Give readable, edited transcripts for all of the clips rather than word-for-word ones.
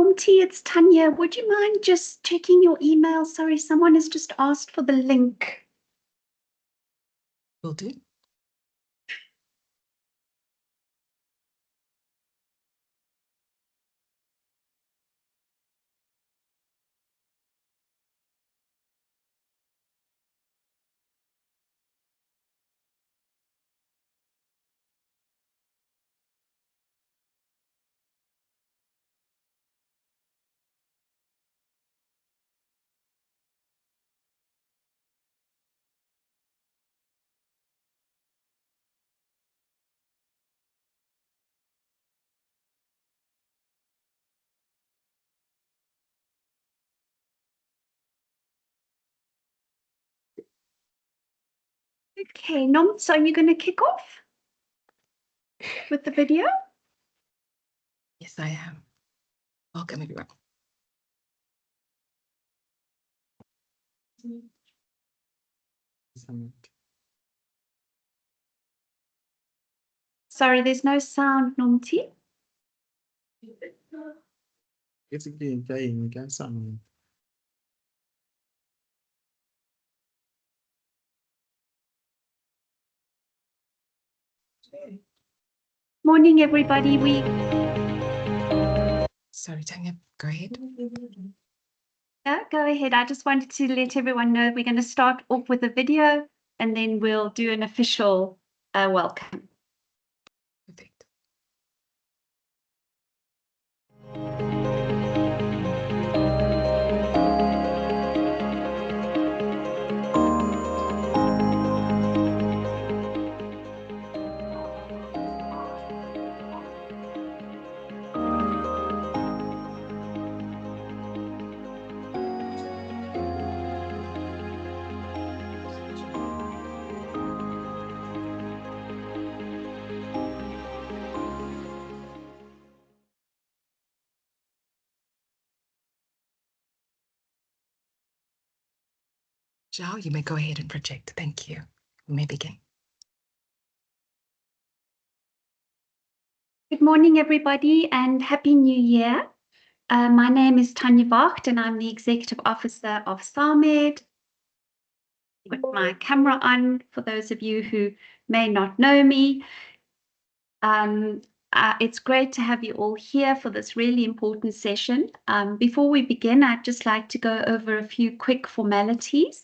Nomti, it's Tanya. Would you mind just checking your email? Sorry, someone has just asked for the link. Will do. Okay, Nom, so are you going to kick off with the video? Yes, I am. Welcome, everyone. Sorry, there's no sound, Nomti. Morning, everybody. Sorry, Tanya, go ahead. Yeah, go ahead. I just wanted to let everyone know we're going to start off with a video and then we'll do an official welcome. Perfect. Zhao, you may go ahead and project. Thank you. You may begin. Good morning, everybody, and Happy New Year. My name is Tanya Vacht, and I'm the Executive Officer of SAMED. With my camera on, for those of you who may not know me. It's great to have you all here for this really important session. Before we begin, I'd just like to go over a few quick formalities.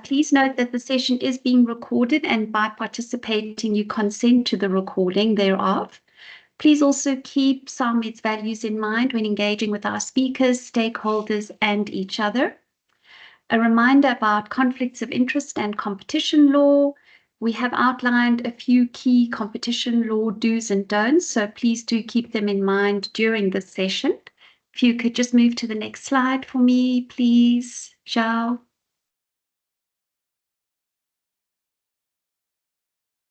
Please note that the session is being recorded, and by participating, you consent to the recording thereof. Please also keep SAMED's values in mind when engaging with our speakers, stakeholders, and each other. A reminder about conflicts of interest and competition law. We have outlined a few key competition law do's and don'ts, so please do keep them in mind during this session. If you could just move to the next slide for me, please, Zhao.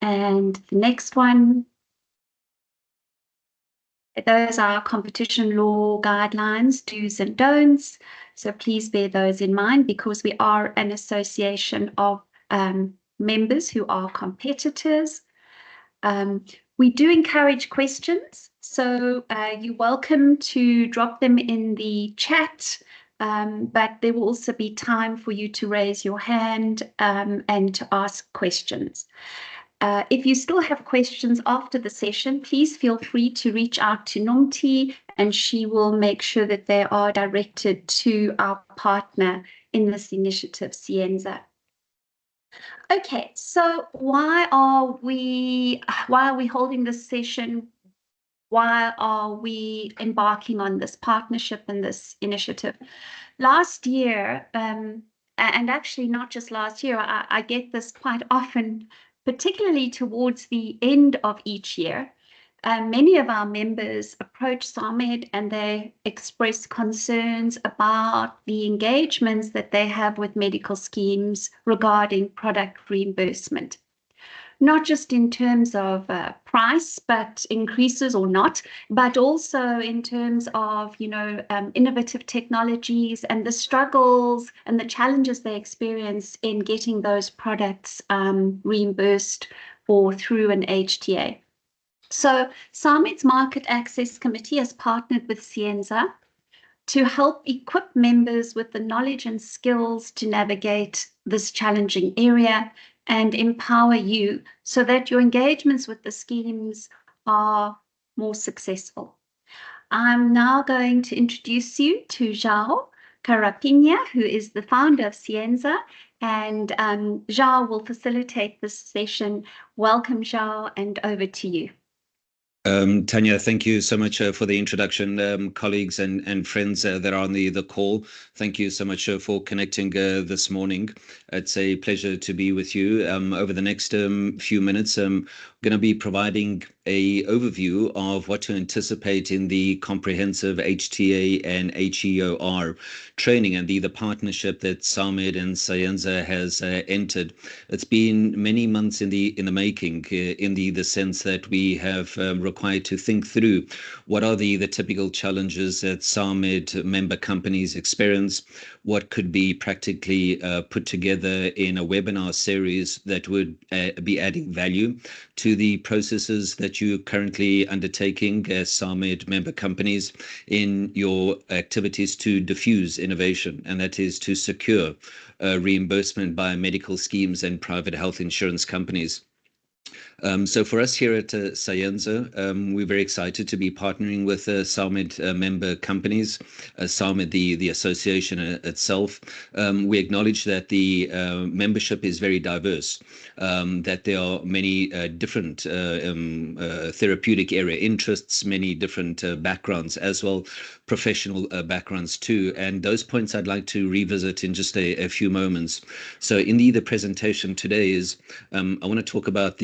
And the next one. Those are competition law guidelines, do's and don'ts. So please bear those in mind because we are an association of members who are competitors. We do encourage questions, so you're welcome to drop them in the chat, but there will also be time for you to raise your hand and to ask questions. If you still have questions after the session, please feel free to reach out to Nomti and she will make sure that they are directed to our partner in this initiative, Syenza. Okay, so why are we holding this session? Why are we embarking on this partnership and this initiative? Last year, and actually not just last year, I get this quite often, particularly towards the end of each year. Many of our members approach SAMED and they express concerns about the engagements that they have with medical schemes regarding product reimbursement. Not just in terms of price, but increases or not, but also in terms of, innovative technologies and the struggles and the challenges they experience in getting those products reimbursed or through an HTA. So SAMED's Market Access Committee has partnered with Syenza to help equip members with the knowledge and skills to navigate this challenging area and empower you so that your engagements with the schemes are more successful. I'm now going to introduce you to João Carapinha, who is the founder of Syenza, and João will facilitate this session. Welcome, João, and over to you. Tanya, thank you so much for the introduction, colleagues and friends that are on the call. Thank you so much for connecting this morning. It's a pleasure to be with you. Over the next few minutes, I'm going to be providing an overview of what to anticipate in the comprehensive HTA and HEOR training and the partnership that SAMED and Syenza has entered. It's been many months in the making, in the sense that we have required to think through what are the typical challenges that SAMED member companies experience, what could be practically put together in a webinar series that would be adding value to the processes that you're currently undertaking as SAMED member companies in your activities to diffuse innovation, and that is to secure reimbursement by medical schemes and private health insurance companies. So for us here at Syenza, we're very excited to be partnering with SAMED member companies, SAMED, the association itself. We acknowledge that the membership is very diverse, that there are many different therapeutic area interests, many different backgrounds as well, professional backgrounds too. And those points I'd like to revisit in just a few moments. So in the presentation today is, I want to talk about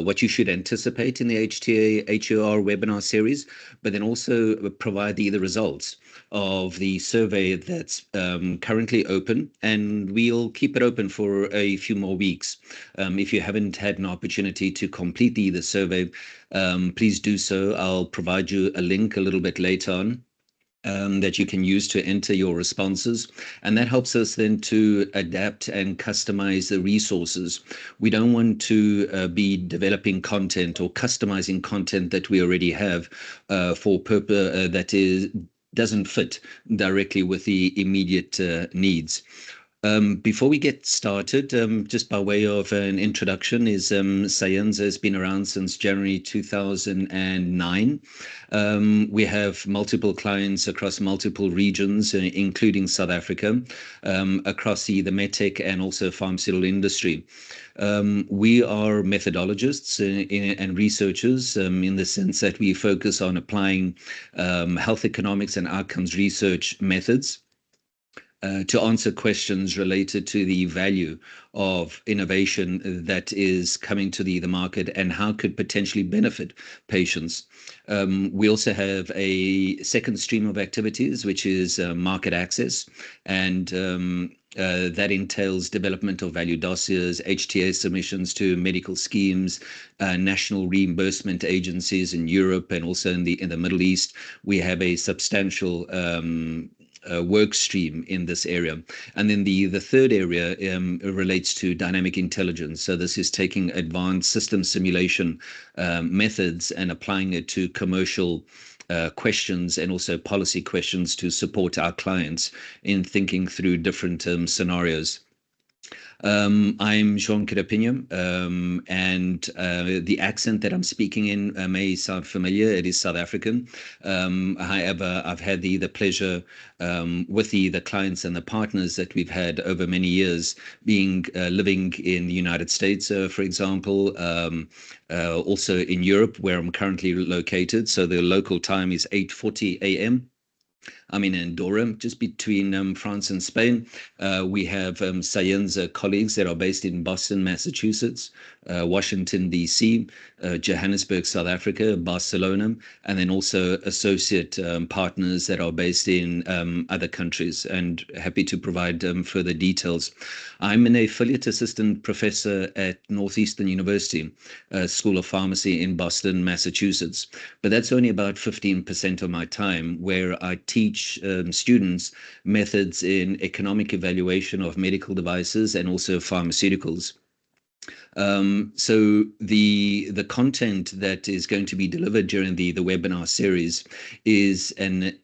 what you should anticipate in the HTA HEOR webinar series, but then also provide the results of the survey that's currently open, and we'll keep it open for a few more weeks. If you haven't had an opportunity to complete the survey, please do so. I'll provide you a link a little bit later on. That you can use to enter your responses. And that helps us then to adapt and customize the resources. We don't want to be developing content or customizing content that we already have for purpose that doesn't fit directly with the immediate needs. Before we get started, just by way of an introduction, Syenza has been around since January 2009. We have multiple clients across multiple regions, including South Africa, across the medtech and also pharmaceutical industry. We are methodologists and researchers in the sense that we focus on applying health economics and outcomes research methods to answer questions related to the value of innovation that is coming to the market and how could potentially benefit patients. We also have a second stream of activities, which is market access, and that entails development of value dossiers, HTA submissions to medical schemes, national reimbursement agencies in Europe and also in the Middle East. We have a substantial work stream in this area. And then the third area relates to dynamic intelligence. So this is taking advanced system simulation methods and applying it to commercial questions and also policy questions to support our clients in thinking through different scenarios. I'm João Carapinha, and the accent that I'm speaking in may sound familiar. It is South African. However, I've had the pleasure with the clients and the partners that we've had over many years being living in the United States, for example, also in Europe, where I'm currently located. So the local time is 8:40 a.m. I'm in Andorra, just between France and Spain. We have Syenza colleagues that are based in Boston, Massachusetts, Washington, D.C., Johannesburg, South Africa, Barcelona, and then also associate partners that are based in other countries, and happy to provide further details. I'm an affiliate assistant professor at Northeastern University School of Pharmacy in Boston, Massachusetts, but that's only about 15% of my time, where I teach students methods in economic evaluation of medical devices and also pharmaceuticals. So the content that is going to be delivered during the webinar series is an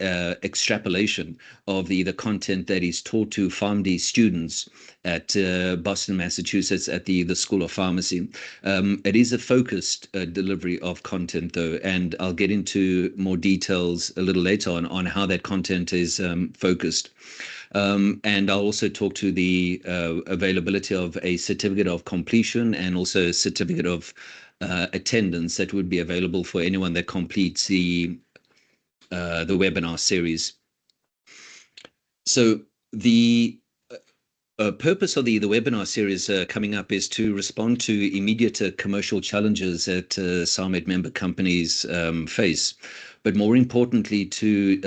extrapolation of the content that is taught to PharmD students at Boston, Massachusetts, at the School of Pharmacy. It is a focused delivery of content, though, and I'll get into more details a little later on how that content is focused. And I'll also talk to the availability of a certificate of completion and also a certificate of attendance that would be available for anyone that completes the webinar series. So the purpose of the webinar series coming up is to respond to immediate commercial challenges that SAMED member companies face, but more importantly, to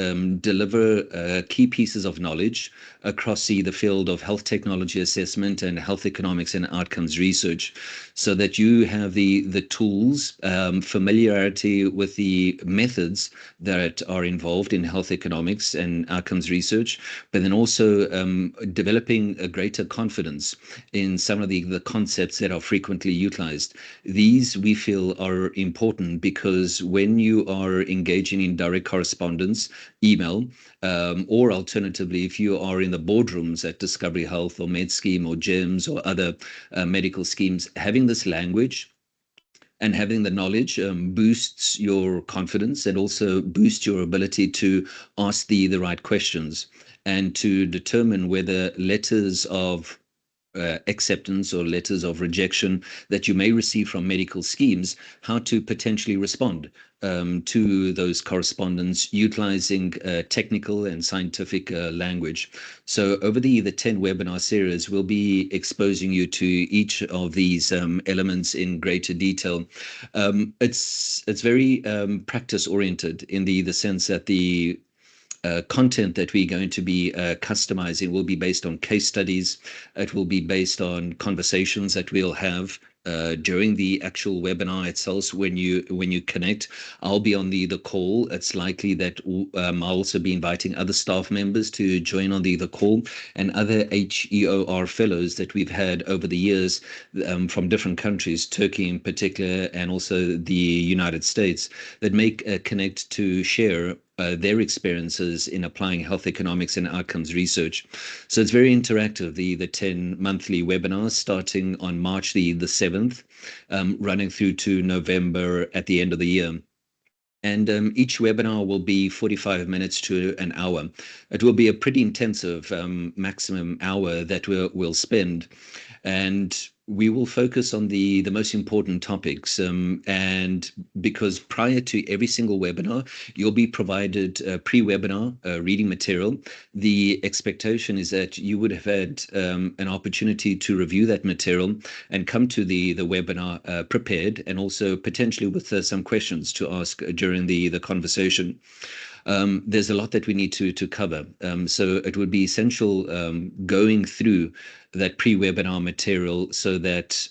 deliver key pieces of knowledge across the field of health technology assessment and health economics and outcomes research, so that you have the tools, familiarity with the methods that are involved in health economics and outcomes research, but then also developing a greater confidence in some of the concepts that are frequently utilized. These we feel are important because when you are engaging in direct correspondence, email, or alternatively, if you are in the boardrooms at Discovery Health or MedScheme or GEMS or other medical schemes, having this language and having the knowledge boosts your confidence and also boosts your ability to ask the right questions and to determine whether letters of acceptance or letters of rejection that you may receive from medical schemes, how to potentially respond to those correspondence utilizing technical and scientific language. So over the 10 webinar series, we'll be exposing you to each of these elements in greater detail. It's very practice oriented in the sense that the content that we're going to be customizing will be based on case studies. It will be based on conversations that we'll have during the actual webinar itself. So when you connect, I'll be on the call. It's likely that I'll also be inviting other staff members to join on the call, and other HEOR fellows that we've had over the years from different countries, Turkey in particular, and also the United States, that may connect to share their experiences in applying health economics and outcomes research. So it's very interactive, the 10 monthly webinars starting on March the 7th, running through to November at the end of the year. And each webinar will be 45 minutes to an hour. It will be a pretty intensive maximum hour that we'll spend. And we will focus on the most important topics. And because prior to every single webinar, you'll be provided pre-webinar reading material. The expectation is that you would have had an opportunity to review that material and come to the webinar prepared, and also potentially with some questions to ask during the conversation. There's a lot that we need to cover. So it would be essential going through that pre-webinar material so that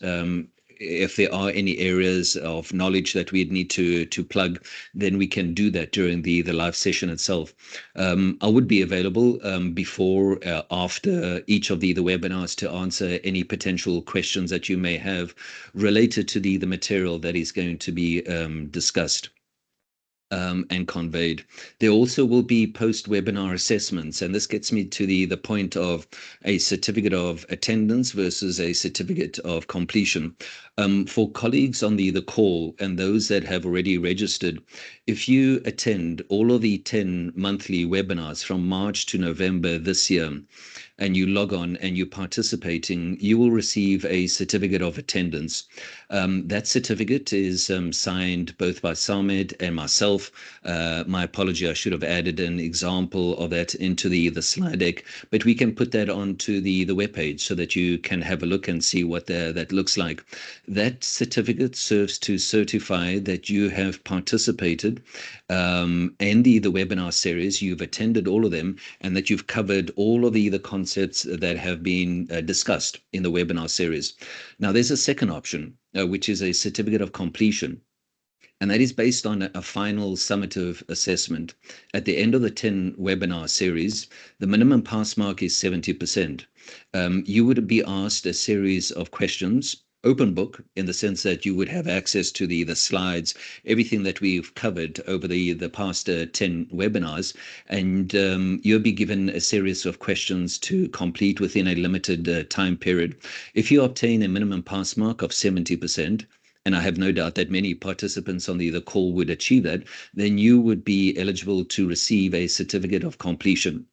if there are any areas of knowledge that we'd need to plug, then we can do that during the live session itself. I would be available before, after each of the webinars to answer any potential questions that you may have related to the material that is going to be discussed and conveyed. There also will be post-webinar assessments, and this gets me to the point of a certificate of attendance versus a certificate of completion. For colleagues on the call and those that have already registered, if you attend all of the 10 monthly webinars from March to November this year, and you log on and you're participating, you will receive a certificate of attendance. That certificate is signed both by SAMED and myself. My apology, I should have added an example of that into the slide deck, but we can put that onto the webpage so that you can have a look and see what that looks like. That certificate serves to certify that you have participated in the webinar series, you've attended all of them, and that you've covered all of the concepts that have been discussed in the webinar series. Now, there's a second option, which is a certificate of completion. And that is based on a final summative assessment. At the end of the 10 webinar series, the minimum pass mark is 70%. You would be asked a series of questions open book in the sense that you would have access to the slides, everything that we've covered over the past 10 webinars, and you'll be given a series of questions to complete within a limited time period. If you obtain a minimum pass mark of 70%, and I have no doubt that many participants on the call would achieve that, then you would be eligible to receive a certificate of completion.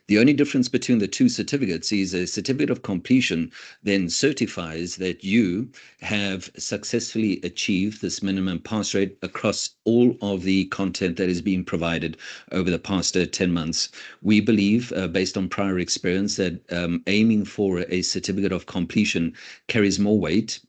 The only difference between the two certificates is a certificate of completion then certifies that you have successfully achieved this minimum pass rate across all of the content that is being provided over the past 10 months. We believe, based on prior experience, that aiming for a certificate of completion carries more weight,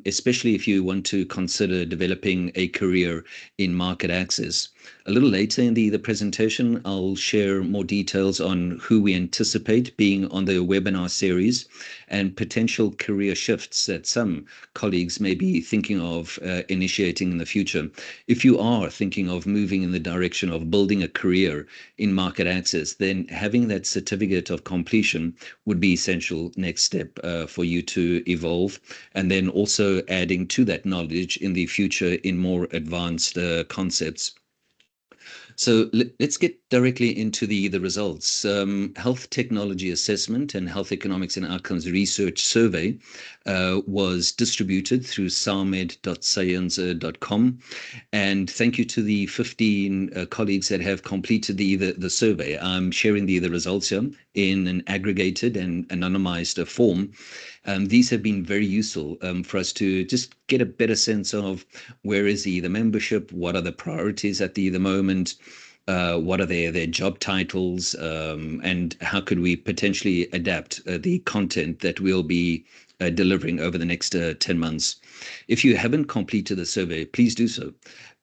especially if you want to consider developing a career in market access. A little later in the presentation, I'll share more details on who we anticipate being on the webinar series and potential career shifts that some colleagues may be thinking of initiating in the future. If you are thinking of moving in the direction of building a career in market access, then having that certificate of completion would be essential next step for you to evolve, and then also adding to that knowledge in the future in more advanced concepts. So let's get directly into the results. Health Technology Assessment and Health Economics and Outcomes Research Survey was distributed through samed.syenza.com. And thank you to the 15 colleagues that have completed the survey. I'm sharing the results here in an aggregated and anonymized form. These have been very useful for us to just get a better sense of where is the membership, what are the priorities at the moment, what are their job titles, and how could we potentially adapt the content that we'll be delivering over the next 10 months. If you haven't completed the survey, please do so.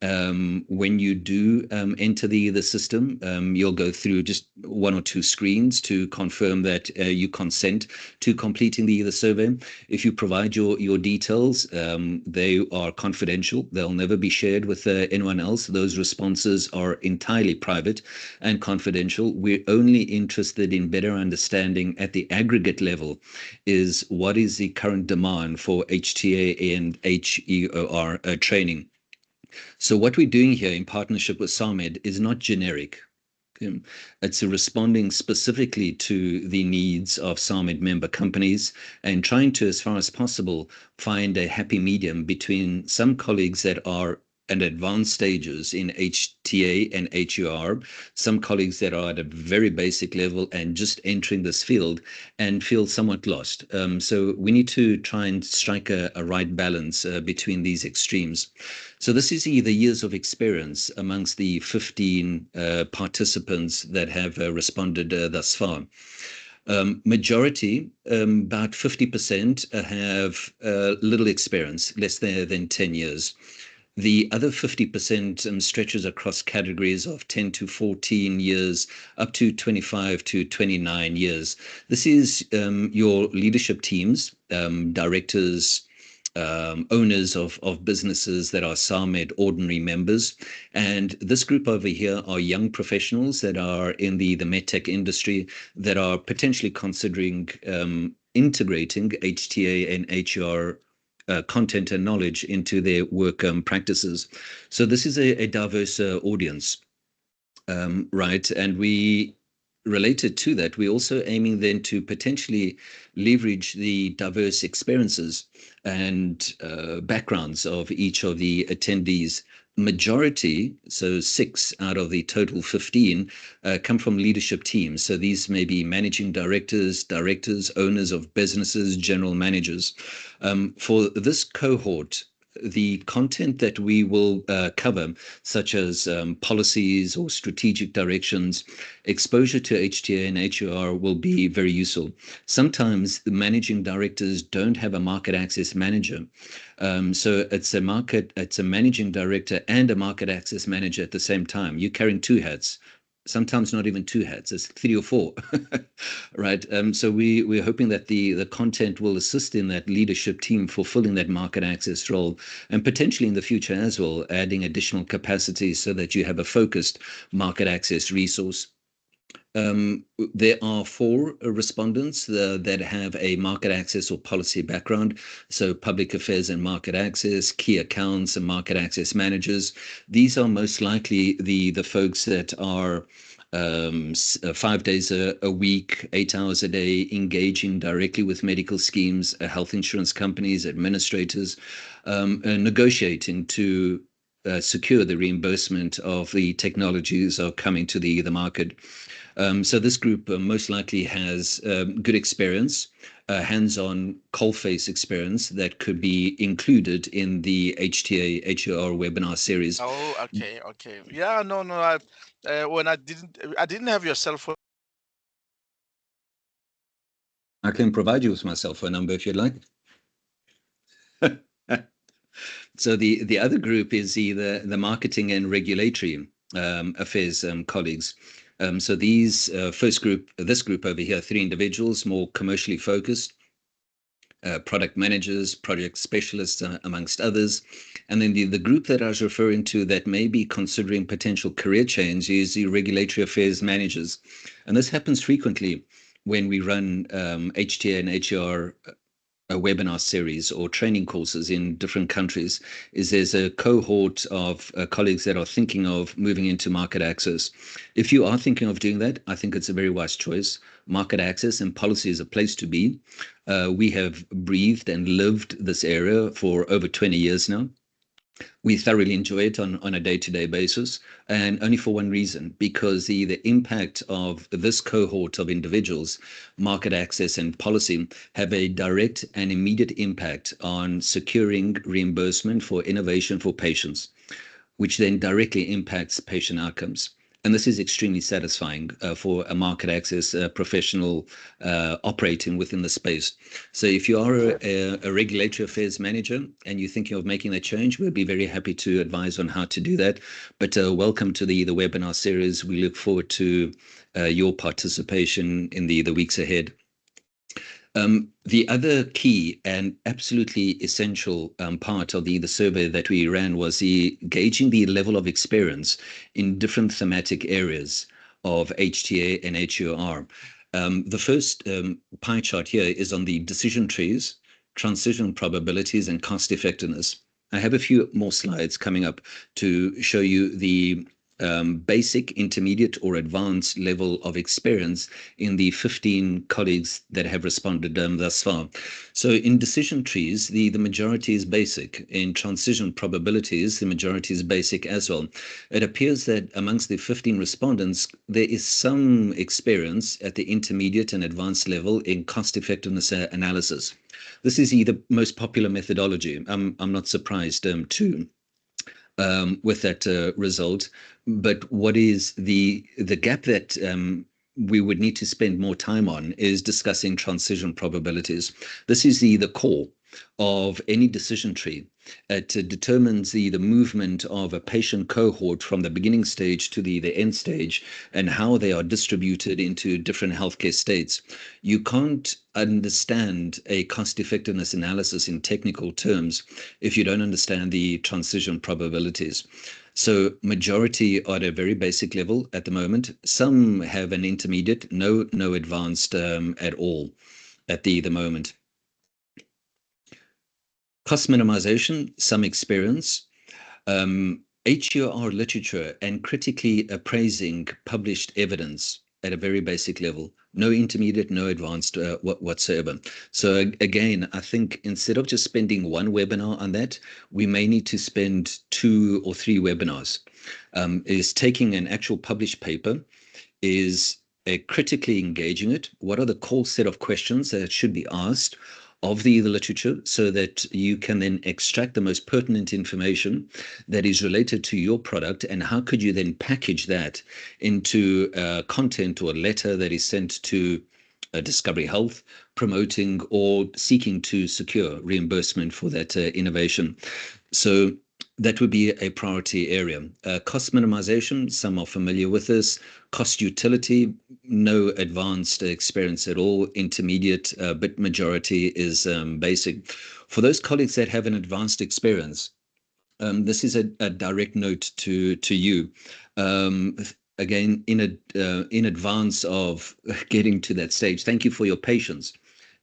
When you do enter the system, you'll go through just one or two screens to confirm that you consent to completing the survey. If you provide your details, they are confidential. They'll never be shared with anyone else. Those responses are entirely private and confidential. We're only interested in better understanding at the aggregate level is what is the current demand for HTA and HEOR training. So what we're doing here in partnership with SAMED is not generic. It's responding specifically to the needs of SAMED member companies and trying to, as far as possible, find a happy medium between some colleagues that are at advanced stages in HTA and HEOR, some colleagues that are at a very basic level and just entering this field and feel somewhat lost. So we need to try and strike a right balance between these extremes. So this is the years of experience amongst the 15 participants that have responded thus far. Majority, about 50%, have little experience, less than 10 years. The other 50% stretches across categories of 10 to 14 years, up to 25 to 29 years. This is your leadership teams, directors, owners of businesses that are SAMED ordinary members. And this group over here are young professionals that are in the medtech industry that are potentially considering integrating HTA and HEOR content and knowledge into their work practices. So this is a diverse audience, right? And we, related to that, we're also aiming then to potentially leverage the diverse experiences and backgrounds of each of the attendees. Majority, so 6 out of the total 15, come from leadership teams. So these may be managing directors, owners of businesses, general managers. For this cohort, the content that we will cover, such as policies or strategic directions, exposure to HTA and HEOR will be very useful. Sometimes the managing directors don't have a market access manager. So it's a managing director and a market access manager at the same time. You're carrying 2 hats. Sometimes not even 2 hats, it's 3 or 4, right? So we're hoping that the content will assist in that leadership team fulfilling that market access role, and potentially in the future as well, adding additional capacity so that you have a focused market access resource. There are 4 respondents that have a market access or policy background. So public affairs and market access, key accounts and market access managers. These are most likely the folks that are 5 days a week, 8 hours a day, engaging directly with medical schemes, health insurance companies, administrators, negotiating to secure the reimbursement of the technologies are coming to the market. So this group most likely has good experience, hands-on coalface experience that could be included in the HTA HER webinar series. Oh, okay, okay. Yeah, no, no. When I didn't have your cell phone. I can provide you with my cell phone number if you'd like. So the other group is the marketing and regulatory affairs colleagues. So these this group over here, 3 individuals, more commercially focused, product managers, project specialists, amongst others. And then the group that I was referring to that may be considering potential career change is the regulatory affairs managers. And this happens frequently when we run HTA and HER a webinar series or training courses in different countries. Is there's a cohort of colleagues that are thinking of moving into market access. If you are thinking of doing that, I think it's a very wise choice. Market access and policy is a place to be. We have breathed and lived this area for over 20 years now. We thoroughly enjoy it on a day-to-day basis, and only for one reason, because the impact of this cohort of individuals, market access and policy, have a direct and immediate impact on securing reimbursement for innovation for patients, which then directly impacts patient outcomes. And this is extremely satisfying for a market access professional operating within the space. So if you are a regulatory affairs manager and you're thinking of making that change, we'll be very happy to advise on how to do that. But welcome to the webinar series. We look forward to your participation in the weeks ahead. The other key and absolutely essential part of the survey that we ran was gauging the level of experience in different thematic areas of HTA and HER. The first pie chart here is on the decision trees, transition probabilities, and cost effectiveness. I have a few more slides coming up to show you the basic, intermediate, or advanced level of experience in the 15 colleagues that have responded thus far. So in decision trees, the majority is basic. In transition probabilities, the majority is basic as well. It appears that amongst the 15 respondents, there is some experience at the intermediate and advanced level in cost effectiveness analysis. This is the most popular methodology. I'm not surprised too. With that result. But what is the gap that we would need to spend more time on is discussing transition probabilities. This is the core of any decision tree. It determines the movement of a patient cohort from the beginning stage to the end stage and how they are distributed into different healthcare states. You can't understand a cost effectiveness analysis in technical terms if you don't understand the transition probabilities. So majority are at a very basic level at the moment. Some have an intermediate, no advanced at all at the moment. Cost minimization, some experience, HER literature and critically appraising published evidence at a very basic level, no intermediate, no advanced whatsoever. So again, I think instead of just spending one webinar on that, we may need to spend 2 or 3 webinars. Is taking an actual published paper, is critically engaging it. What are the core set of questions that should be asked of the literature so that you can then extract the most pertinent information that is related to your product, and how could you then package that into content or a letter that is sent to Discovery Health, promoting or seeking to secure reimbursement for that innovation. So that would be a priority area. Cost minimization, some are familiar with this. Cost utility, no advanced experience at all, intermediate, but majority is basic. For those colleagues that have an advanced experience, this is a direct note to you. again, in advance of getting to that stage, thank you for your patience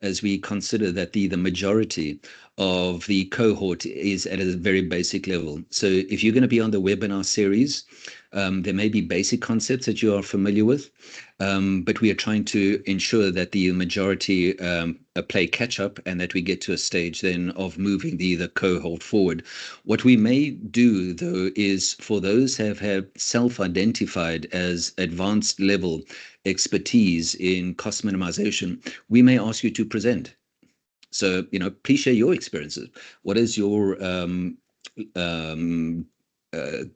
as we consider that the majority of the cohort is at a very basic level. So if you're going to be on the webinar series, there may be basic concepts that you are familiar with, but we are trying to ensure that the majority play catch up and that we get to a stage then of moving the cohort forward. What we may do, though, is for those who have self-identified as advanced level expertise in cost minimization, we may ask you to present. So, please share your experiences. What is your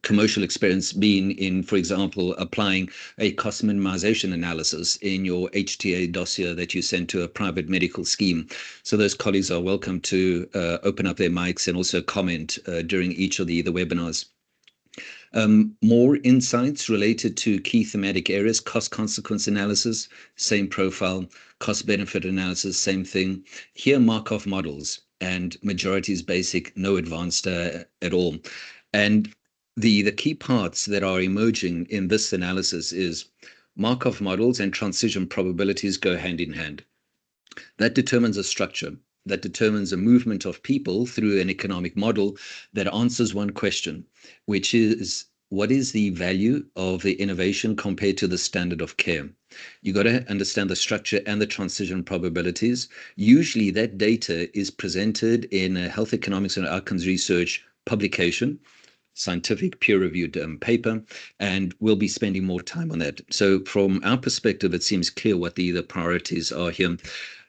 commercial experience been in, for example, applying a cost minimization analysis in your HTA dossier that you sent to a private medical scheme? So those colleagues are welcome to open up their mics and also comment during each of the webinars. More insights related to key thematic areas, cost consequence analysis, same profile, cost benefit analysis, same thing. Here, Markov models, and majority is basic, no advanced at all. And the key parts that are emerging in this analysis is Markov models and transition probabilities go hand in hand. That determines a structure, that determines a movement of people through an economic model that answers one question, which is, what is the value of the innovation compared to the standard of care? You got to understand the structure and the transition probabilities. Usually that data is presented in a health economics and outcomes research publication, scientific peer-reviewed paper, and we'll be spending more time on that. So from our perspective, it seems clear what the priorities are here.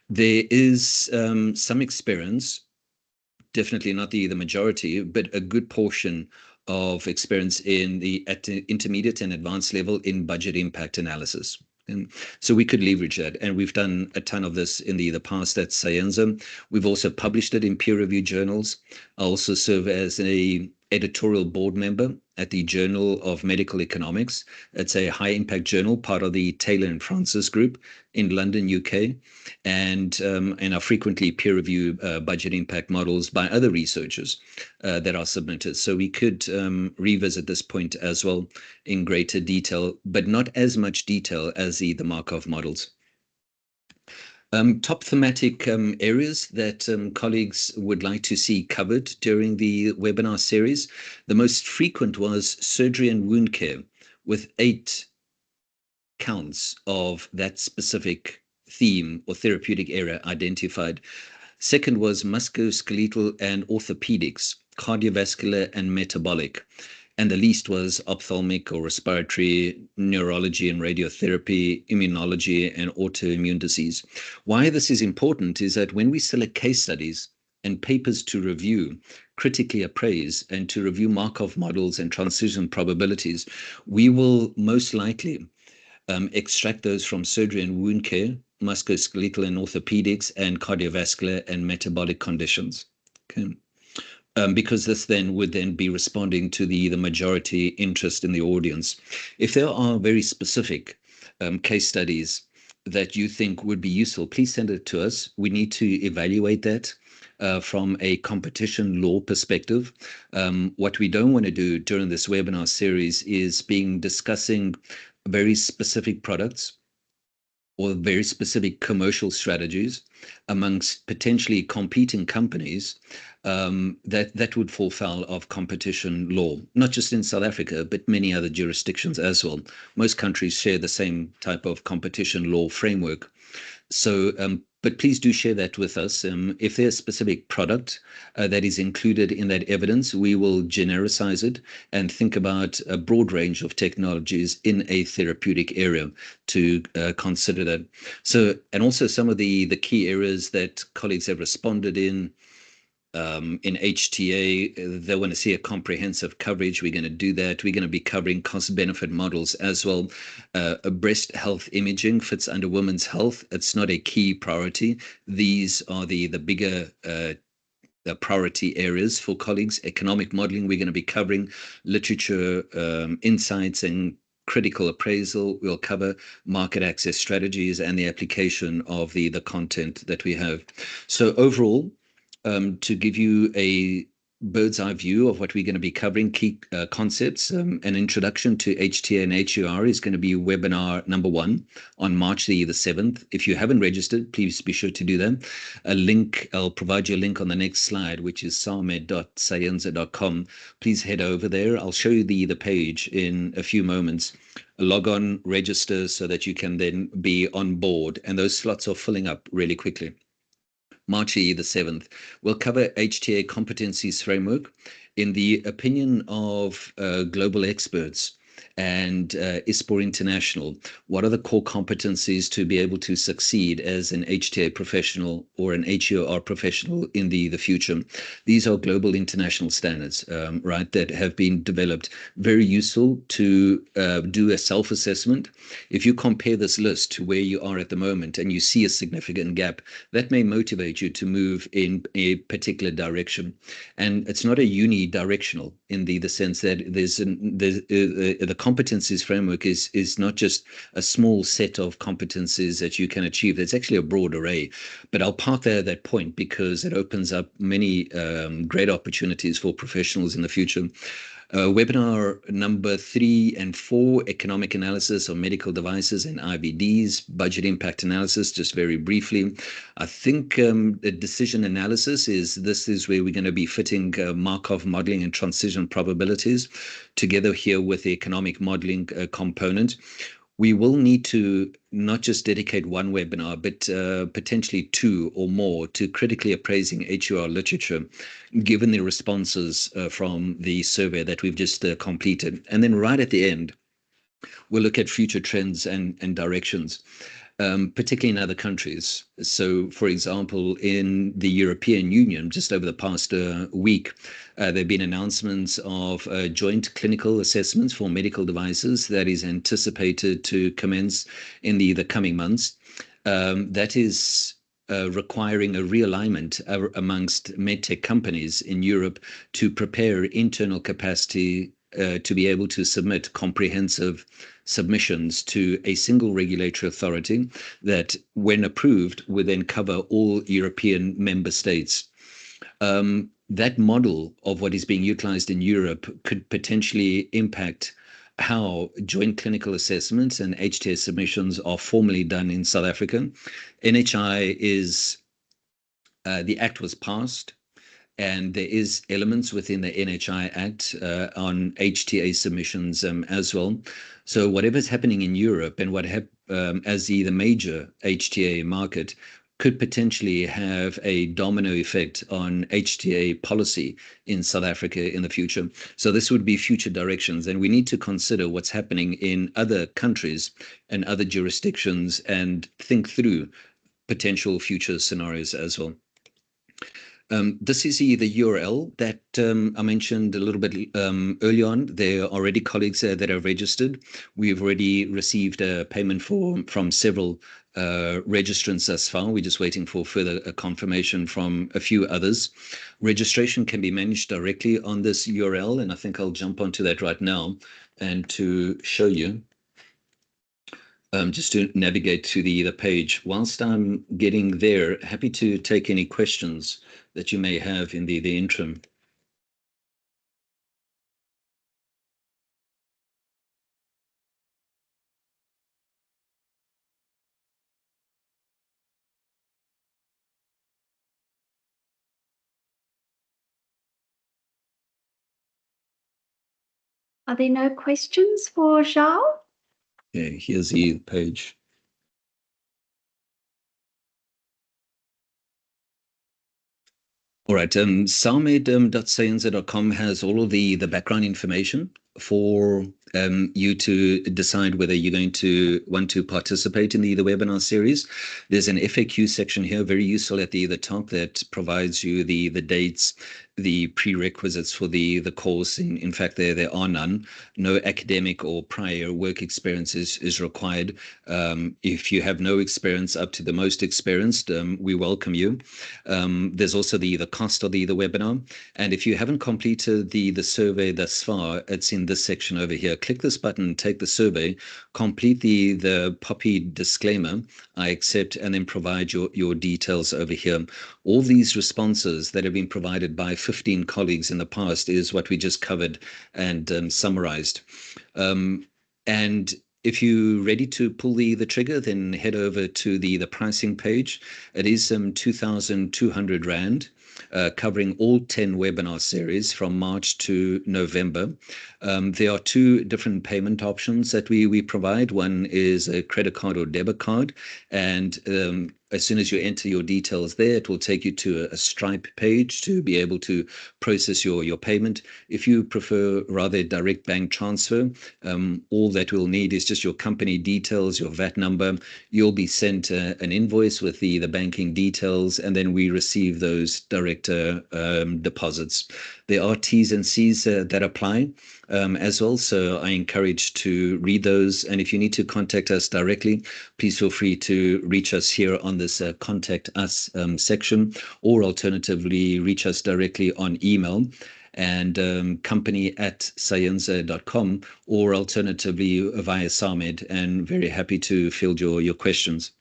There is some experience, definitely not the majority, but a good portion of experience at the intermediate and advanced level in budget impact analysis. And so we could leverage that. And we've done a ton of this in the past at Syenza. We've also published it in peer-reviewed journals. I also serve as a editorial board member at the Journal of Medical Economics. It's a high impact journal, part of the Taylor and Francis group in London, UK. And I frequently peer review budget impact models by other researchers that are submitted. So we could revisit this point as well in greater detail, but not as much detail as the Markov models. Top thematic areas that colleagues would like to see covered during the webinar series. The most frequent was surgery and wound care, with 8 counts of that specific theme or therapeutic area identified. Second was musculoskeletal and orthopedics, cardiovascular and metabolic. And the least was ophthalmic or respiratory, neurology and radiotherapy, immunology and autoimmune disease. Why this is important is that when we select case studies and papers to review, critically appraise, and to review Markov models and transition probabilities, we will most likely extract those from surgery and wound care, musculoskeletal and orthopedics, and cardiovascular and metabolic conditions. Okay. Because this then would then be responding to the majority interest in the audience. If there are very specific case studies that you think would be useful, please send it to us. We need to evaluate that from a competition law perspective. What we don't want to do during this webinar series is discussing very specific products or very specific commercial strategies amongst potentially competing companies that would fall foul of competition law, not just in South Africa, but many other jurisdictions as well. Most countries share the same type of competition law framework. So, but please do share that with us. If there's a specific product that is included in that evidence, we will genericize it and think about a broad range of technologies in a therapeutic area to consider that. So, and also some of the key areas that colleagues have responded in HTA, they want to see a comprehensive coverage. We're going to do that. We're going to be covering cost benefit models as well. Breast health imaging fits under women's health. It's not a key priority. These are the bigger the priority areas for colleagues. Economic modeling, we're going to be covering literature, insights and critical appraisal. We'll cover market access strategies and the application of the content that we have. So overall, to give you a bird's eye view of what we're going to be covering, key concepts. An introduction to HTA and HUR is going to be webinar number 1 on March the 7th. If you haven't registered, please be sure to do that. A link, I'll provide you a link on the next slide, which is samed.syenza.com. Please head over there. I'll show you the page in a few moments. Log on, register so that you can then be on board. And those slots are filling up really quickly. March the 7th. We'll cover HTA competencies framework in the opinion of global experts and ISPOR International. What are the core competencies to be able to succeed as an HTA professional or an HUR professional in the future? These are global international standards, right, that have been developed. Very useful to do a self-assessment. If you compare this list to where you are at the moment and you see a significant gap, that may motivate you to move in a particular direction. And it's not a unidirectional in the sense that the competencies framework is not just a small set of competencies that you can achieve. It's actually a broad array. But I'll park there at that point because it opens up many great opportunities for professionals in the future. Webinar number 3 and 4, economic analysis of medical devices and IVDs, budget impact analysis, just very briefly. I think the decision analysis this is where we're going to be fitting Markov modeling and transition probabilities together here with the economic modeling component. We will need to not just dedicate one webinar, but potentially 2 or more to critically appraising HUR literature, given the responses from the survey that we've just completed. And then right at the end, we'll look at future trends and directions. Particularly in other countries. So, for example, in the European Union, just over the past week, there have been announcements of joint clinical assessments for medical devices that is anticipated to commence in the coming months. That is requiring a realignment amongst medtech companies in Europe to prepare internal capacity to be able to submit comprehensive submissions to a single regulatory authority that, when approved, would then cover all European member states. That model of what is being utilized in Europe could potentially impact how joint clinical assessments and HTA submissions are formally done in South Africa. NHI is, the Act was passed, and there is elements within the NHI Act on HTA submissions as well. So whatever's happening in Europe and as the major HTA market could potentially have a domino effect on HTA policy in South Africa in the future. So this would be future directions, and we need to consider what's happening in other countries and other jurisdictions and think through potential future scenarios as well. This is the URL that I mentioned a little bit early on. There are already colleagues that are registered. We've already received a payment from several registrants thus far. We're just waiting for further confirmation from a few others. Registration can be managed directly on this URL, and I think I'll jump onto that right now and to show you. Just to navigate to the page. Whilst I'm getting there, happy to take any questions that you may have in the interim. Are there no questions for Zhao? Yeah, here's the page. All right, SAMED.syenza.com has all of the background information for you to decide whether you're going to want to participate in the webinar series. There's an FAQ section here, very useful at the top, that provides you the dates, the prerequisites for the course. In fact, there are none. No academic or prior work experience is required. If you have no experience up to the most experienced, we welcome you. There's also the cost of the webinar. And if you haven't completed the survey thus far, it's in this section over here. Click this button, take the survey, complete the POPI disclaimer, I accept, and then provide your details over here. All these responses that have been provided by 15 colleagues in the past is what we just covered and summarized. And if you're ready to pull the trigger, then head over to the pricing page. It is 2,200 Rand. Covering all 10 webinar series from March to November. There are two different payment options that we provide. One is a credit card or debit card, and as soon as you enter your details there, it will take you to a Stripe page to be able to process your payment. If you prefer rather direct bank transfer, all that we'll need is just your company details, your VAT number. You'll be sent an invoice with the banking details, and then we receive those direct deposits. There are T's and C's that apply as well, so I encourage to read those. And if you need to contact us directly, please feel free to reach us here on this Contact Us section, or alternatively reach us directly on email and company@syenza.com, or alternatively via SAMED, and very happy to field your questions.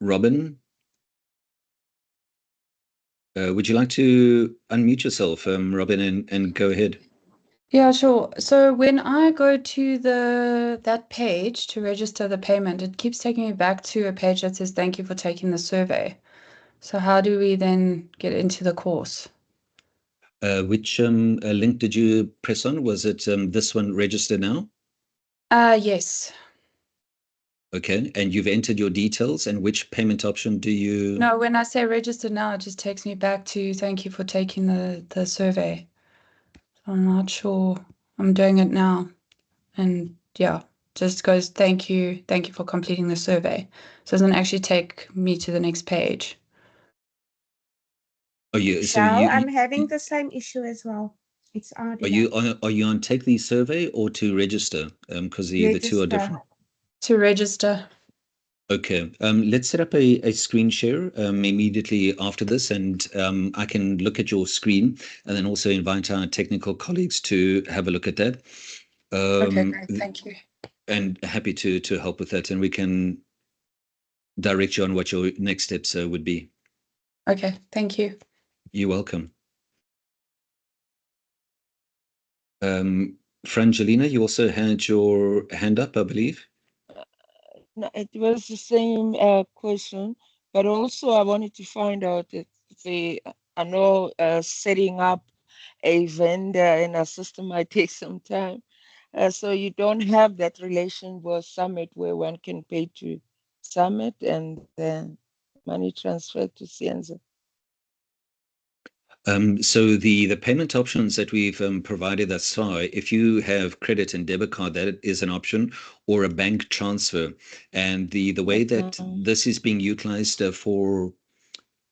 Robin, would you like to unmute yourself, Robin, and go ahead? Yeah, sure. So when I go to that page to register the payment, it keeps taking me back to a page that says, thank you for taking the survey. So how do we then get into the course? Which link did you press on? Was it this one, register now? Yes. Okay, and you've entered your details, and which payment option do you? No, when I say register now, it just takes me back to thank you for taking the survey. I'm not sure. I'm doing it now. And yeah, just goes thank you for completing the survey. So it doesn't actually take me to the next page. Are you? I'm having the same issue as well. It's Are you on take the survey or to register? Because the two are different. To register. Okay, let's set up a screen share immediately after this, and I can look at your screen and then also invite our technical colleagues to have a look at that. Okay, great. Thank you. And happy to help with that, and we can direct you on what your next steps would be. Okay, thank you. You're welcome. Frangelina, you also had your hand up, I believe. No, it was the same question, but also I wanted to find out if I know setting up a vendor in a system might take some time. So you don't have that relation with SAMED where one can pay to SAMED and then money transfer to Syenza. So the payment options that we've provided thus far, if you have credit and debit card, that is an option, or a bank transfer. And the way that this is being utilized for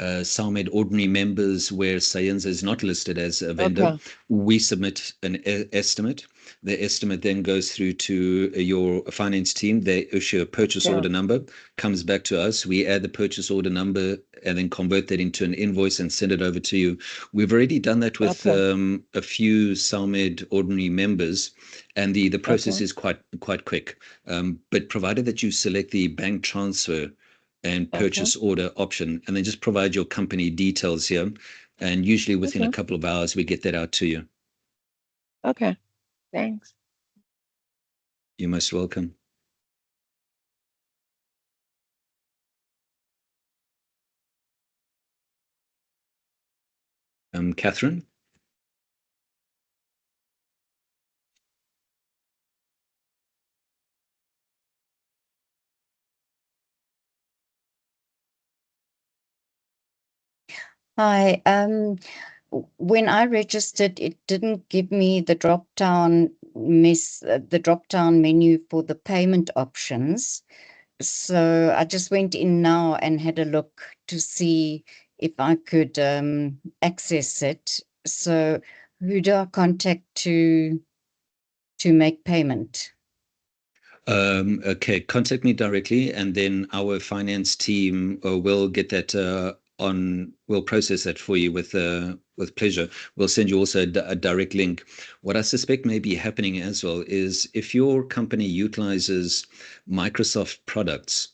SAMED ordinary members where Syenza is not listed as a vendor, we submit an estimate. The estimate then goes through to your finance team. They issue a purchase order number, comes back to us. We add the purchase order number and then convert that into an invoice and send it over to you. We've already done that with a few SAMED ordinary members, and the process is quite quick. But provided that you select the bank transfer and purchase order option, and then just provide your company details here, and usually within a couple of hours we get that out to you. Okay, thanks. You're most welcome. Catherine? Hi. When I registered, it didn't give me the drop-down menu for the payment options. So I just went in now and had a look to see if I could access it. So Who do I contact to make payment? Okay, contact me directly, and then our finance team will get that we'll process that for you with pleasure. We'll send you also a direct link. What I suspect may be happening as well is if your company utilizes Microsoft products,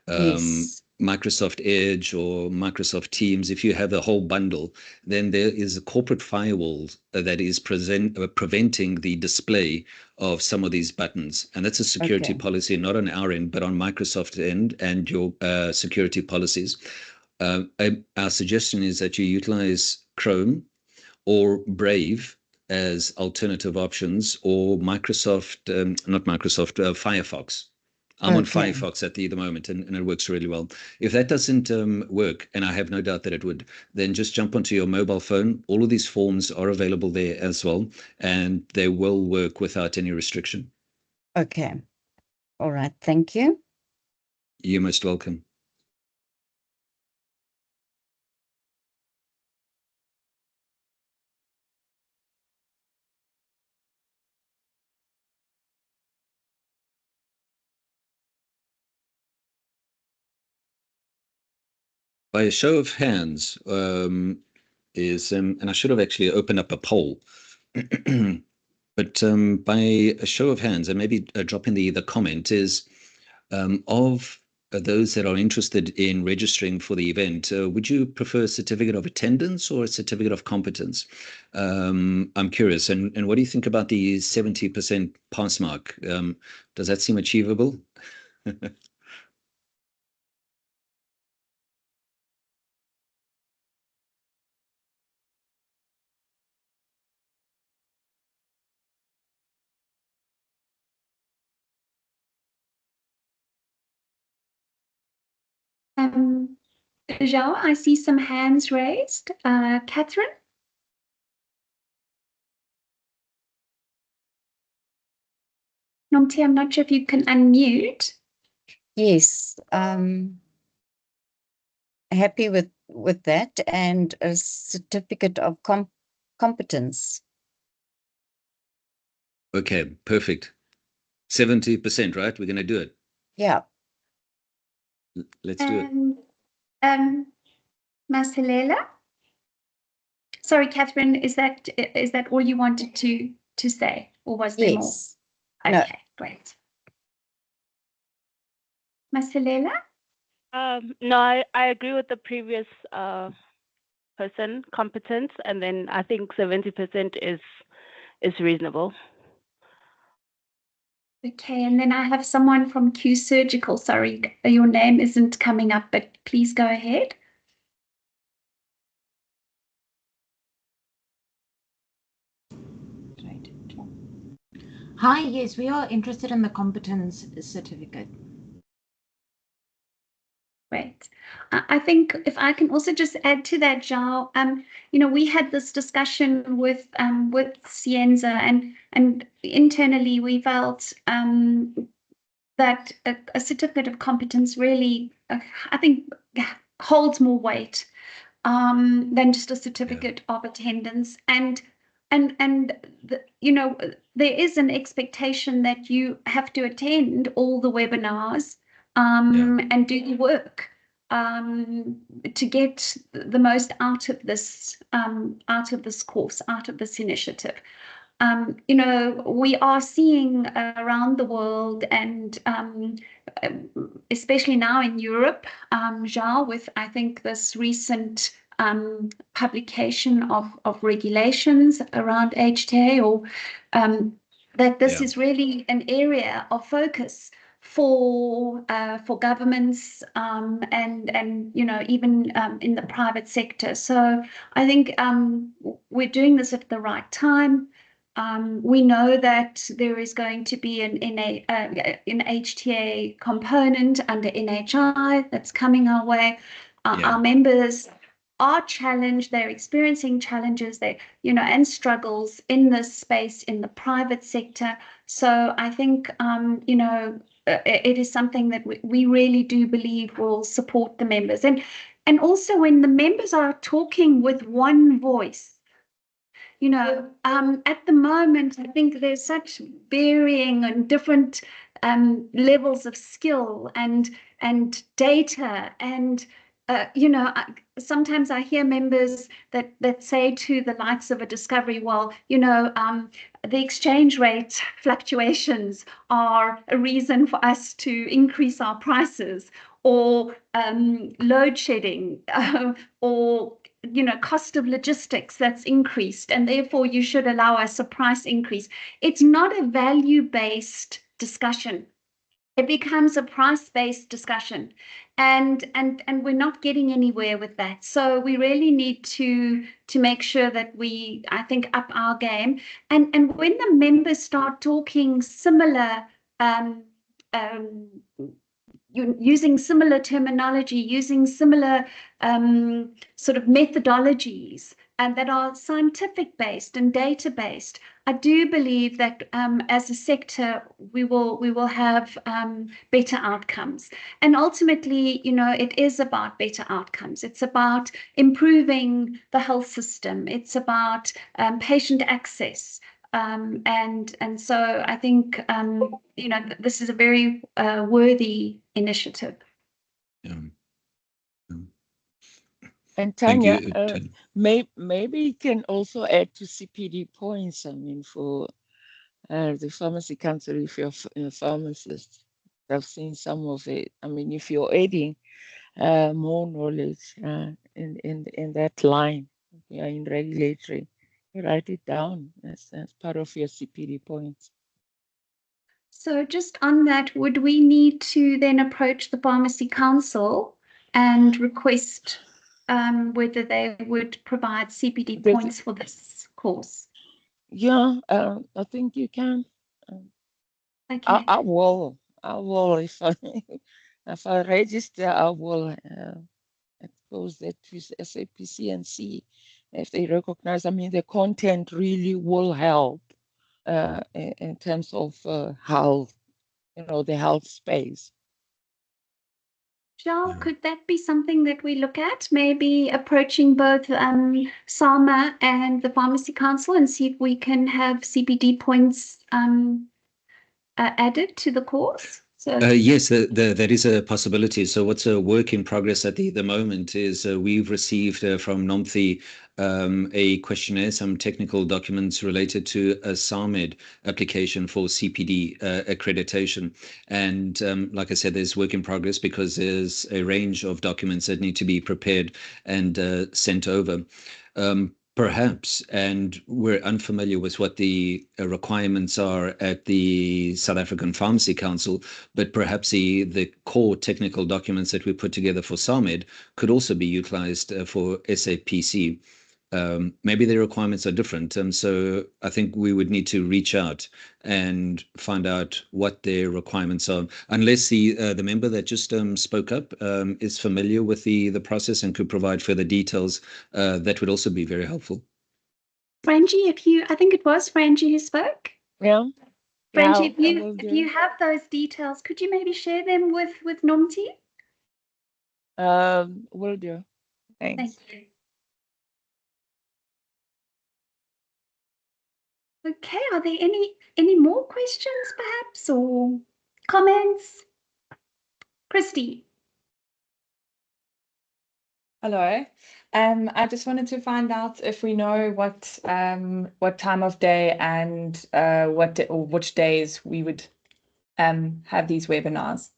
Yes. Microsoft Edge or Microsoft Teams, if you have a whole bundle, then there is a corporate firewall that is preventing the display of some of these buttons. And that's a security Okay. policy, not on our end, but on Microsoft end and your security policies. Our suggestion is that you utilize Chrome or Brave as alternative options, or Microsoft, not Microsoft, Firefox. I'm on Okay. Firefox at the moment, and it works really well. If that doesn't work, and I have no doubt that it would, then just jump onto your mobile phone. All of these forms are available there as well, and they will work without any restriction. Okay. All right. Thank you. You're most welcome. By a show of hands, and I should have actually opened up a poll, but by a show of hands, and maybe drop in the comment, is of those that are interested in registering for the event, would you prefer a certificate of attendance or a certificate of competence? I'm curious, and what do you think about the 70% pass mark? Does that seem achievable? Zhao, I see some hands raised. Catherine? Nomti, I'm not sure if you can unmute. Yes. Happy with that, and a certificate of competence. Okay, perfect. 70%, right? We're going to do it. Yeah. Let's do it. And Masilela? Sorry, Catherine, is that all you wanted to say, or was there more? Yes. Okay, No. great. Masilela? No, I agree with the previous person, competence, and then I think 70% is reasonable. Okay, and then I have someone from Q Surgical. Sorry, your name isn't coming up, but please go ahead. Hi, yes, we are interested in the competence certificate. Great. I think if I can also just add to that, Zhao, we had this discussion with Syenza, and internally we felt that a certificate of competence really, I think, holds more weight than just a certificate of attendance. And there is an expectation that you have to attend all the webinars and do the work to get the most out of this course, out of this initiative. We are seeing around the world, and especially now in Europe, Zhao, with I think this recent publication of regulations around HTA, or that this is really an area of focus for governments and even in the private sector. So I think we're doing this at the right time. We know that there is going to be an HTA component under NHI that's coming our way. Our members are challenged, they're experiencing challenges, and struggles in this space in the private sector. So I think, it is something that we really do believe will support the members. And also when the members are talking with one voice, you know, at the moment, I think there's such varying and different levels of skill and data and you know, sometimes I hear members that say to the likes of a Discovery, well, you know, the exchange rate fluctuations are a reason for us to increase our prices, or load shedding, or you know, cost of logistics that's increased, and therefore you should allow us a price increase. It's not a value-based discussion. It becomes a price-based discussion, and we're not getting anywhere with that. So we really need to make sure that we, I think, up our game. And when the members start talking similar, using similar terminology, using similar sort of methodologies, and that are scientific based and data based, I do believe that as a sector we will have better outcomes. And ultimately, you know, it is about better outcomes. It's about improving the health system. It's about patient access. And so I think you know, this is a very worthy initiative. Yeah. And Thank Tanya, you, Tanya. maybe you can also add to CPD points. I mean, for the Pharmacy Council, if you're a pharmacist, I've seen some of it. I mean, if you're adding more knowledge in that line, in regulatory, you write it down as part of your CPD points. So just on that, would we need to then approach the Pharmacy Council and request whether they would provide CPD points for this course? Yeah, I think you can. Okay. I will if I if I register, I will expose that to SAPC and see if they recognize. I mean, the content really will help in terms of health, you know, the health space. Shal, could that be something that we look at? Maybe approaching both SAMA and the Pharmacy Council and see if we can have CPD points added to the course? So Yes, that is a possibility. So what's a work in progress at the moment is we've received from NOMFI a questionnaire, some technical documents related to a SAMED application for CPD accreditation. And like I said, there's work in progress because there's a range of documents that need to be prepared and sent over. Perhaps, and we're unfamiliar with what the requirements are at the South African Pharmacy Council, but perhaps the core technical documents that we put together for SAMED could also be utilized for SAPC. Maybe the requirements are different. So I think we would need to reach out and find out what their requirements are, unless the member that just spoke up is familiar with the process and could provide further details. That would also be very helpful. Frangie, I think it was Frangie who spoke. Yeah. Frangie, if you have those details, could you maybe share them with NOMTI? Will do. Thanks. Thank you. Okay, are there any more questions perhaps, or comments? Christy. Hello. I just wanted to find out if we know what time of day and which days we would have these webinars.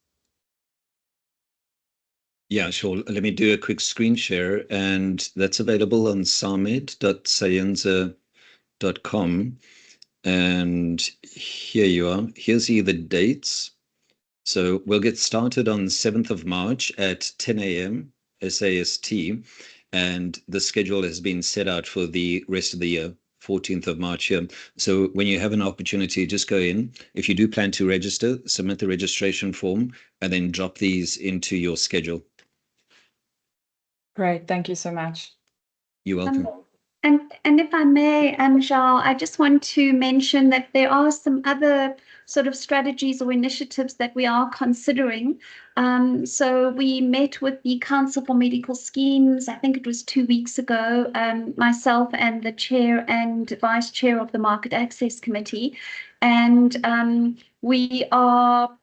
Yeah, sure. Let me do a quick screen share, and that's available on samed.syenza.com. And here you are. Here's the dates. So we'll get started on 7th of March at 10 a.m. SAST, and the schedule has been set out for the rest of the year, 14th of March here. So when you have an opportunity, just go in. If you do plan to register, submit the registration form and then drop these into your schedule. Great, thank you so much. You're welcome. And if I may, Zhao, I just want to mention that there are some other sort of strategies or initiatives that we are considering. So we met with the Council for Medical Schemes, I think it was 2 weeks ago, myself and the chair and vice chair of the Market Access Committee. And we are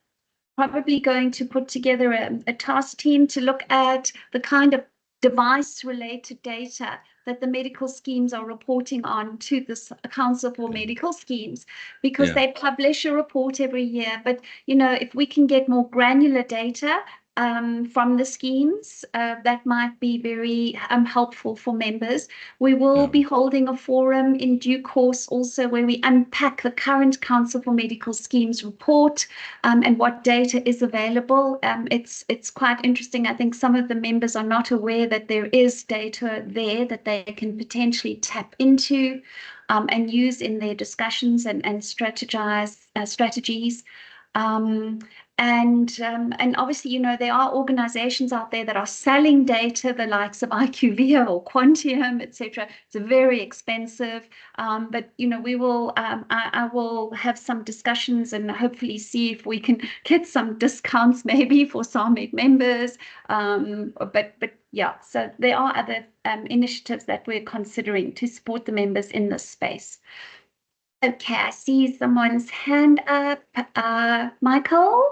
probably going to put together a task team to look at the kind of device-related data that the medical schemes are reporting on to the Council for Medical Schemes, because they publish a report every year. But, you know, if we can get more granular data from the schemes, that might be very helpful for members. We will be holding a forum in due course also where we unpack the current Council for Medical Schemes report and what data is available. It's quite interesting. I think some of the members are not aware that there is data there that they can potentially tap into and use in their discussions and strategize strategies. And obviously, you know, there are organizations out there that are selling data, the likes of IQVIA or Quantium, etc. It's very expensive, but you know, we will. I will have some discussions and hopefully see if we can get some discounts maybe for SAMED members. But yeah, so there are other initiatives that we're considering to support the members in this space. Okay, I see someone's hand up. Michael?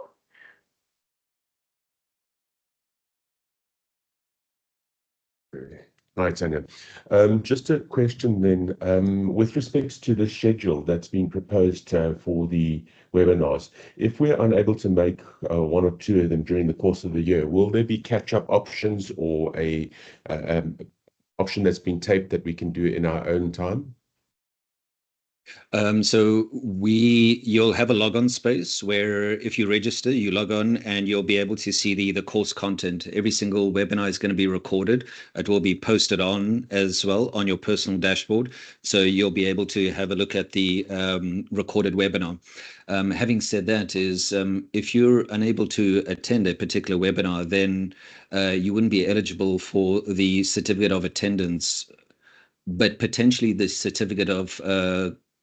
Hi, Tanya. Just a question then, with respect to the schedule that's been proposed for the webinars, if we're unable to make one or two of them during the course of the year, will there be catch-up options or a option that's been taped that we can do in our own time? So you'll have a log-on space where if you register, you log on and you'll be able to see the course content. Every single webinar is going to be recorded. It will be posted on as well on your personal dashboard. So you'll be able to have a look at the recorded webinar. Having said that, if you're unable to attend a particular webinar, then you wouldn't be eligible for the certificate of attendance, but potentially the certificate of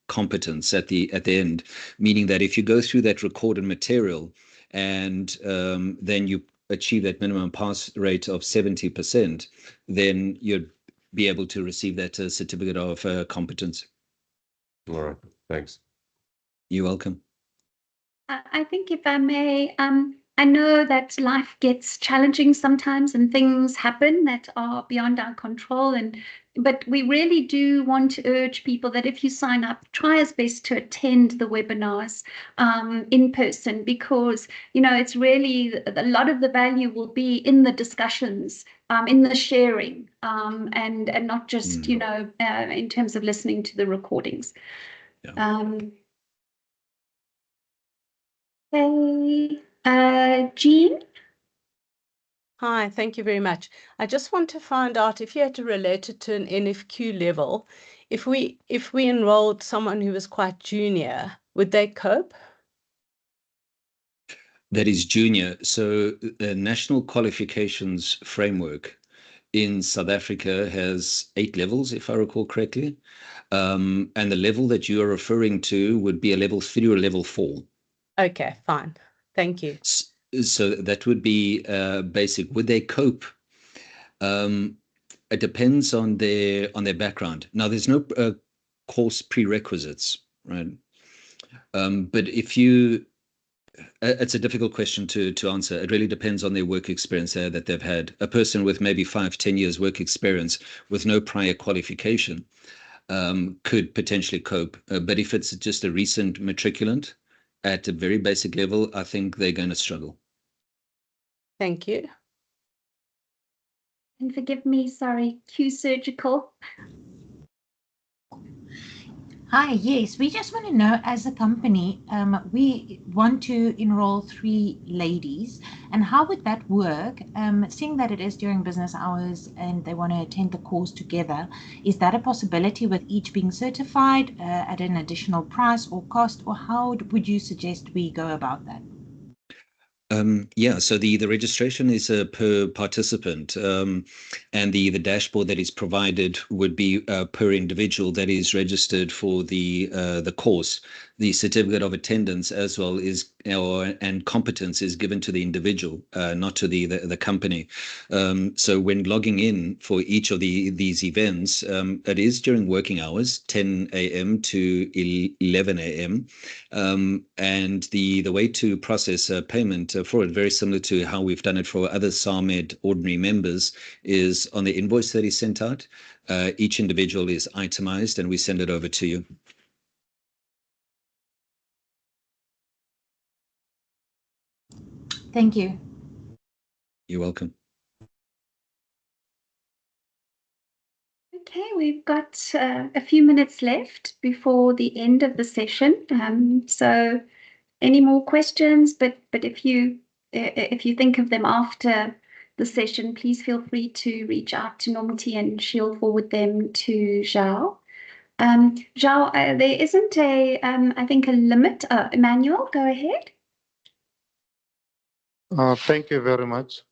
competence at the end, meaning that if you go through that recorded material and then you achieve that minimum pass rate of 70%, then you'd be able to receive that certificate of competence. All right, thanks. You're welcome. I think if I may, I know that life gets challenging sometimes and things happen that are beyond our control, but we really do want to urge people that if you sign up, try as best to attend the webinars in person, because, you know, it's really a lot of the value will be in the discussions, in the sharing, and not just, you know, in terms of listening to the recordings. Hey, Jean? Hi, thank you very much. I just want to find out if you had to relate it to an NFQ level, if we enrolled someone who was quite junior, would they cope? That is junior. So the National Qualifications Framework in South Africa has 8 levels, if I recall correctly. And the level that you are referring to would be a level 3 or level 4. Okay, fine. Thank you. So that would be basic. Would they cope? It depends on their background. Now, there's no course prerequisites, right? But if you, it's a difficult question to answer. It really depends on their work experience that they've had. A person with maybe 5-10 years work experience with no prior qualification could potentially cope. But if it's just a recent matriculant at a very basic level, I think they're going to struggle. Thank you. And forgive me, sorry, Q Surgical. Hi, yes, we just want to know, as a company, we want to enroll 3 ladies, and how would that work? Seeing that it is during business hours and they want to attend the course together, is that a possibility with each being certified at an additional price or cost, or how would you suggest we go about that? Yeah, so the registration is per participant, and the dashboard that is provided would be per individual that is registered for the course. The certificate of attendance as well and competence is given to the individual, not to the company. So when logging in for each of these events, it is during working hours, 10 a.m. to 11 a.m. And the way to process payment for it, very similar to how we've done it for other SAMED ordinary members, is on the invoice that is sent out. Each individual is itemized and we send it over to you. Thank you. You're welcome. Okay, we've got a few minutes left before the end of the session. So any more questions? But if you think of them after the session, please feel free to reach out to Normity and she'll forward them to Zhao. Zhao, there isn't I think a limit. Emmanuel, go ahead. Thank you very much.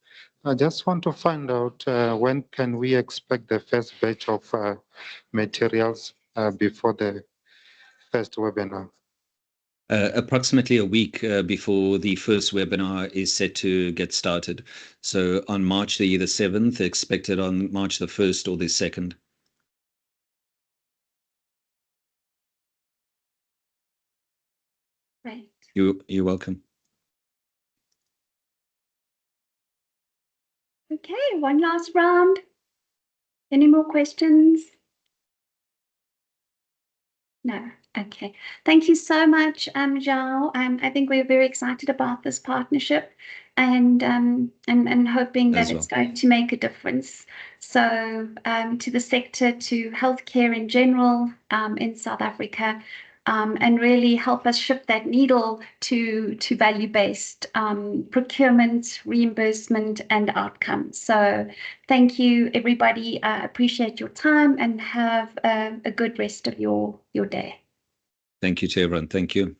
I just want to find out when can we expect the first batch of materials before the first webinar? Approximately a week before the first webinar is set to get started. So on March the 7th, expected on March the 1st or the 2nd. Right. You're welcome. Okay, one last round. Any more questions? No. Okay. Thank you so much, Zhao. I think we're very excited about this partnership and hoping that it's going to make a difference. So to the sector, to healthcare in general in South Africa, and really help us shift that needle to value-based procurement, reimbursement, and outcomes. So thank you, everybody. Appreciate your time and have a good rest of your day. Thank you to everyone. Thank you.